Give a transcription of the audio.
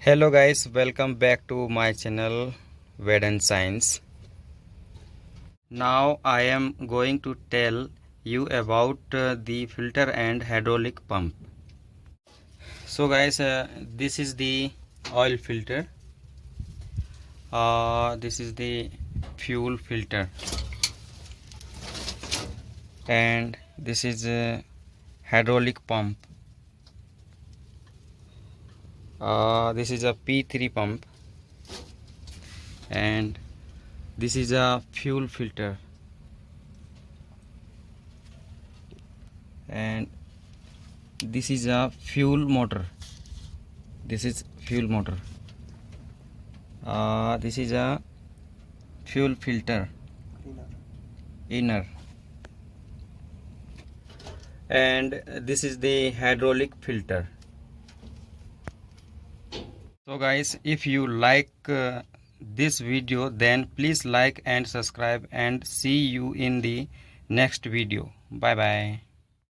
Hello guys, welcome back to my channel Ved and Science. Now I am going to tell you about the filter and hydraulic pump. So guys, this is the oil filter. This is the fuel filter, and this is a hydraulic pump. This is a P3 pump, and this is a fuel filter, and this is a fuel motor. This is fuel motor. This is a fuel filter inner, and this is the hydraulic filter. So guys, if you like this video, then please like and subscribe, and see you in the next video. Bye bye.